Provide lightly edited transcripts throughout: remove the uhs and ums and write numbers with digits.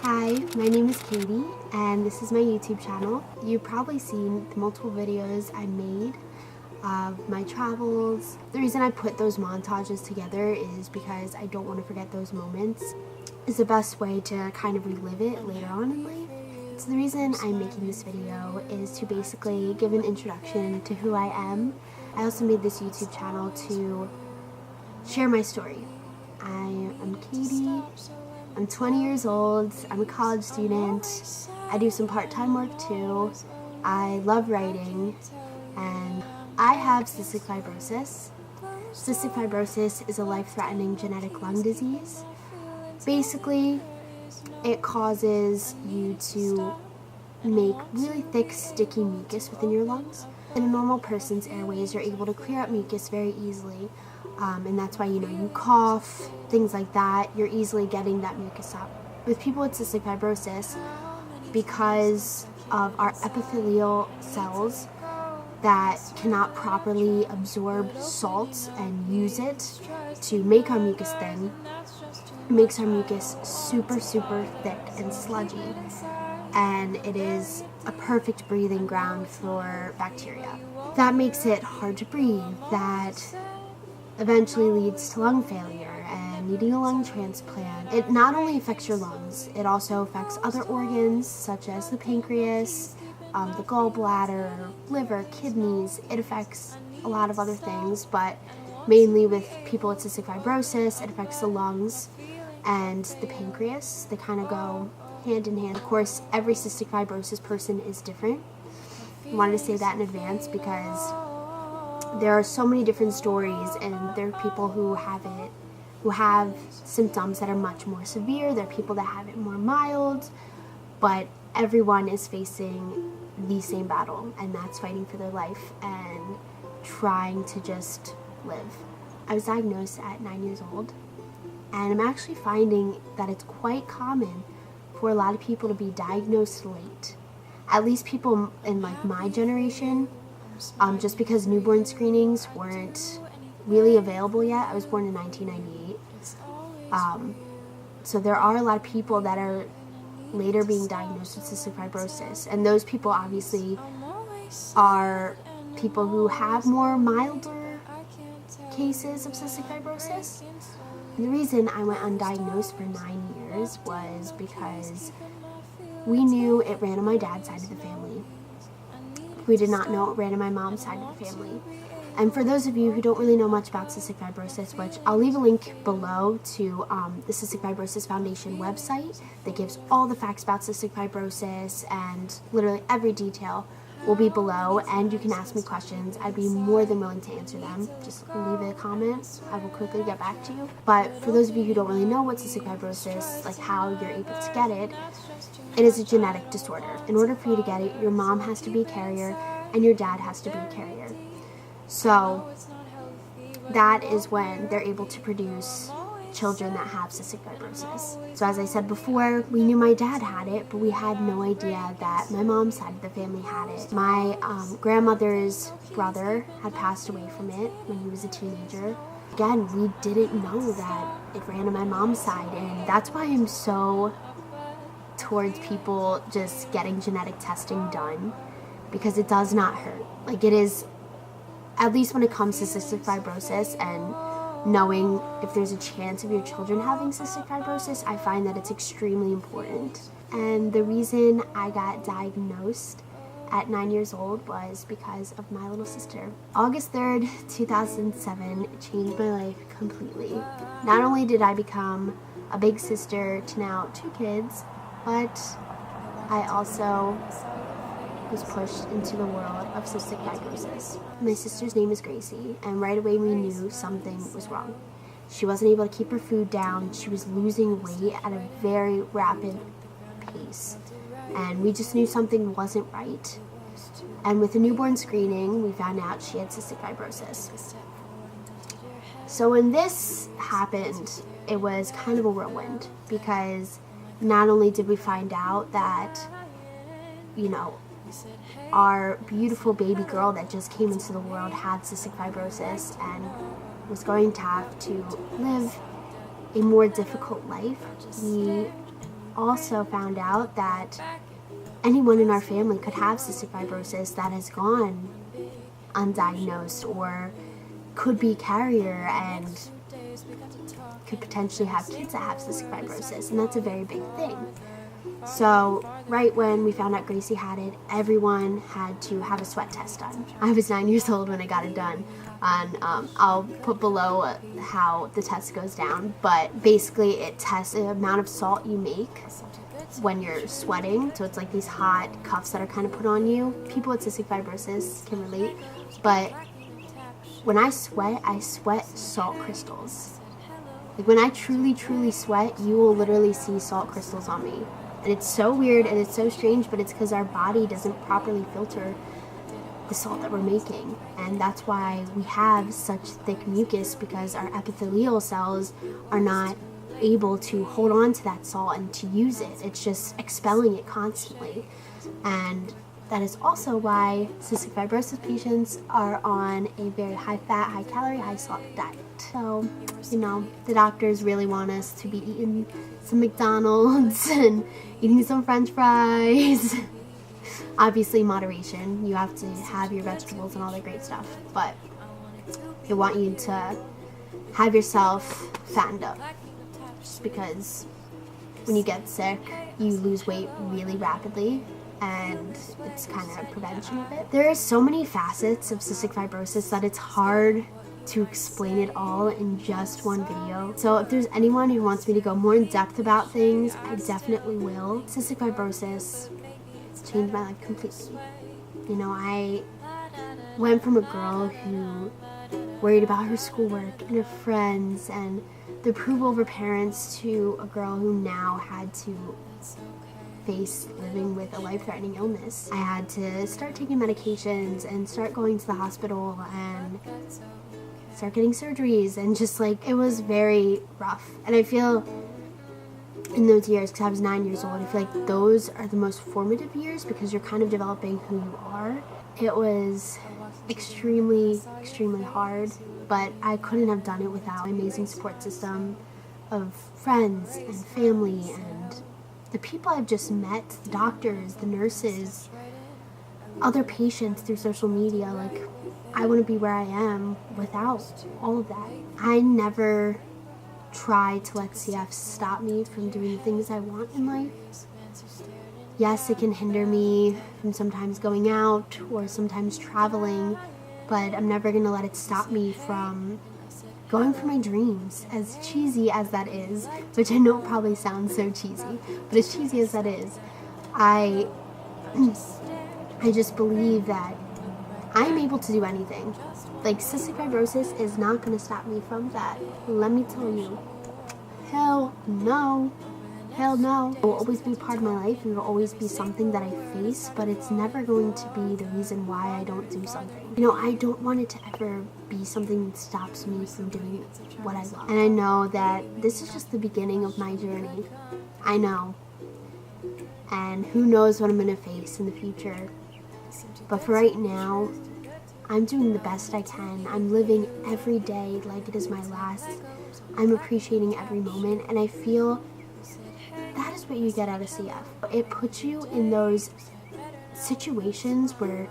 Hi, my name is Katie, and this is my YouTube channel. You've probably seen the multiple videos I made of my travels. The reason I put those montages together is because I don't want to forget those moments. It's the best way to kind of relive it later on in life. So the reason I'm making this video is to basically give an introduction to who I am. I also made this YouTube channel to share my story. I am Katie. I'm 20 years old, I'm a college student, I do some part-time work too, I love writing, and I have cystic fibrosis. Cystic fibrosis is a life-threatening genetic lung disease. Basically, it causes you to make really thick, sticky mucus within your lungs. In a normal person's airways, you're able to clear out mucus very easily. And that's why, you cough, things like that, you're easily getting that mucus up. With people with cystic fibrosis, because of our epithelial cells that cannot properly absorb salts and use it to make our mucus thin, it makes our mucus super, super thick and sludgy. And it is a perfect breathing ground for bacteria. That makes it hard to breathe. That eventually leads to lung failure and needing a lung transplant. It not only affects your lungs, it also affects other organs such as the pancreas, the gallbladder, liver, kidneys. It affects a lot of other things, but mainly with people with cystic fibrosis, it affects the lungs and the pancreas. They kind of go hand in hand. Of course, every cystic fibrosis person is different. I wanted to say that in advance because there are so many different stories, and there are people who have symptoms that are much more severe. There are people that have it more mild, but everyone is facing the same battle, and that's fighting for their life and trying to just live. I was diagnosed at 9 years old, and I'm actually finding that it's quite common for a lot of people to be diagnosed late. At least people in my generation, just because newborn screenings weren't really available yet. I was born in 1998. So there are a lot of people that are later being diagnosed with cystic fibrosis. And those people obviously are people who have more milder cases of cystic fibrosis. And the reason I went undiagnosed for 9 years was because we knew it ran on my dad's side of the family. We did not know it ran on my mom's side of the family. And for those of you who don't really know much about cystic fibrosis, which I'll leave a link below to the Cystic Fibrosis Foundation website that gives all the facts about cystic fibrosis, and literally every detail will be below, and you can ask me questions. I'd be more than willing to answer them. Just leave a comment. I will quickly get back to you. But for those of you who don't really know what cystic fibrosis, like how you're able to get it, it is a genetic disorder. In order for you to get it, your mom has to be a carrier and your dad has to be a carrier. So that is when they're able to produce children that have cystic fibrosis. So as I said before, we knew my dad had it, but we had no idea that my mom's side of the family had it. My grandmother's brother had passed away from it when he was a teenager. Again, we didn't know that it ran on my mom's side, and that's why I'm so towards people just getting genetic testing done, because it does not hurt. Like, it is, at least when it comes to cystic fibrosis and knowing if there's a chance of your children having cystic fibrosis, I find that it's extremely important. And the reason I got diagnosed at 9 years old was because of my little sister. August 3rd, 2007 changed my life completely. Not only did I become a big sister to now 2 kids, but I also was pushed into the world of cystic fibrosis. My sister's name is Gracie, and right away we knew something was wrong. She wasn't able to keep her food down. She was losing weight at a very rapid pace, and we just knew something wasn't right. And with a newborn screening, we found out she had cystic fibrosis. So when this happened, it was kind of a whirlwind, because not only did we find out that, our beautiful baby girl that just came into the world had cystic fibrosis and was going to have to live a more difficult life, we also found out that anyone in our family could have cystic fibrosis that has gone undiagnosed or could be a carrier and could potentially have kids that have cystic fibrosis, and that's a very big thing. So right when we found out Gracie had it, everyone had to have a sweat test done. I was 9 years old when I got it done, and I'll put below how the test goes down, but basically it tests the amount of salt you make when you're sweating. So it's like these hot cuffs that are kind of put on you. People with cystic fibrosis can relate, but when I sweat salt crystals. Like when I truly sweat, you will literally see salt crystals on me. And it's so weird and it's so strange, but it's because our body doesn't properly filter the salt that we're making. And that's why we have such thick mucus, because our epithelial cells are not able to hold on to that salt and to use it. It's just expelling it constantly. And that is also why cystic fibrosis patients are on a very high fat, high calorie, high salt diet. So, the doctors really want us to be eating some McDonald's and eating some French fries. Obviously, moderation. You have to have your vegetables and all that great stuff. But they want you to have yourself fattened up. Just because when you get sick, you lose weight really rapidly. And it's kind of a prevention of it. There are so many facets of cystic fibrosis that it's hard to explain it all in just one video. So if there's anyone who wants me to go more in depth about things, I definitely will. Cystic fibrosis changed my life completely. I went from a girl who worried about her schoolwork and her friends and the approval of her parents to a girl who now had to face living with a life-threatening illness. I had to start taking medications and start going to the hospital and start getting surgeries, and just it was very rough. And I feel in those years, because I was 9 years old, I feel like those are the most formative years because you're kind of developing who you are. It was extremely hard, but I couldn't have done it without an amazing support system of friends and family and the people I've just met, the doctors, the nurses, other patients through social media. I wouldn't be where I am without all of that. I never try to let CF stop me from doing the things I want in life. Yes, it can hinder me from sometimes going out or sometimes traveling, but I'm never going to let it stop me from going for my dreams, as cheesy as that is, which I know probably sounds so cheesy, but as cheesy as that is, I just believe that I'm able to do anything. Cystic fibrosis is not going to stop me from that. Let me tell you. Hell no. Hell no. It will always be part of my life, and it will always be something that I face, but it's never going to be the reason why I don't do something. I don't want it to ever be something that stops me from doing what I love. And I know that this is just the beginning of my journey. I know. And who knows what I'm going to face in the future. But for right now, I'm doing the best I can. I'm living every day like it is my last. I'm appreciating every moment, and I feel that is what you get out of CF. It puts you in those situations where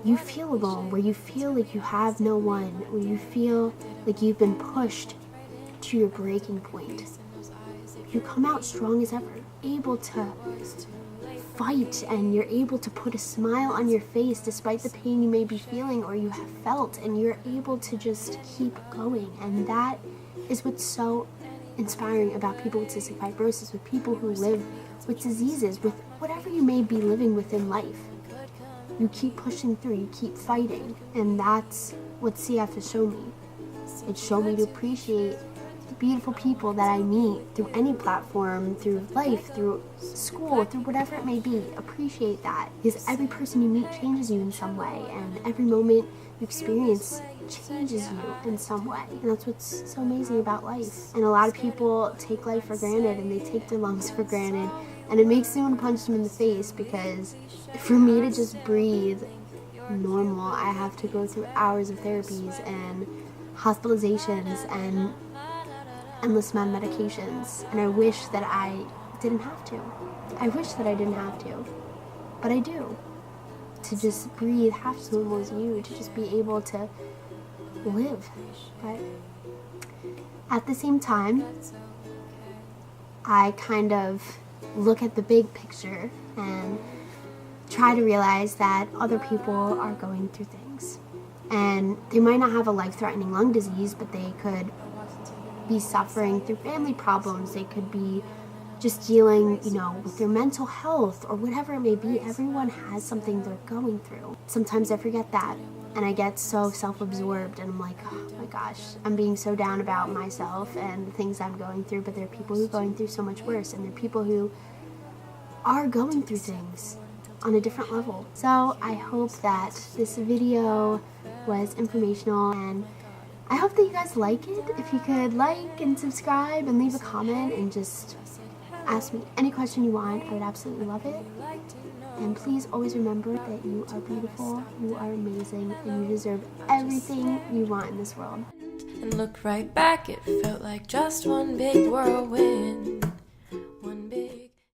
you feel alone, where you feel like you have no one, where you feel like you've been pushed to your breaking point. You come out strong as ever, able to fight, and you're able to put a smile on your face despite the pain you may be feeling or you have felt, and you're able to just keep going. And that is what's so inspiring about people with cystic fibrosis, with people who live with diseases, with whatever you may be living with in life. You keep pushing through, you keep fighting, and that's what CF has shown me. It's shown me to appreciate the beautiful people that I meet through any platform, through life, through school, through whatever it may be. Appreciate that, because every person you meet changes you in some way, and every moment you experience changes you in some way. And that's what's so amazing about life. And a lot of people take life for granted, and they take their lungs for granted, and it makes me want to punch them in the face, because for me to just breathe normal, I have to go through hours of therapies and hospitalizations and endless amount of medications. And I wish that I didn't have to. I wish that I didn't have to, but I do. To just breathe half as normal as you, to just be able to live. But at the same time, I kind of look at the big picture and try to realize that other people are going through things. And they might not have a life-threatening lung disease, but they could be suffering through family problems. They could be just dealing, with their mental health or whatever it may be. Everyone has something they're going through. Sometimes I forget that, and I get so self-absorbed, and I'm like, oh my gosh, I'm being so down about myself and the things I'm going through, but there are people who are going through so much worse, and there are people who are going through things on a different level. So I hope that this video was informational, and I hope that you guys like it. If you could like and subscribe and leave a comment and just ask me any question you want, I would absolutely love it. And please always remember that you are beautiful, you are amazing, and you deserve everything you want in this world. And look right back, it felt like just one big whirlwind.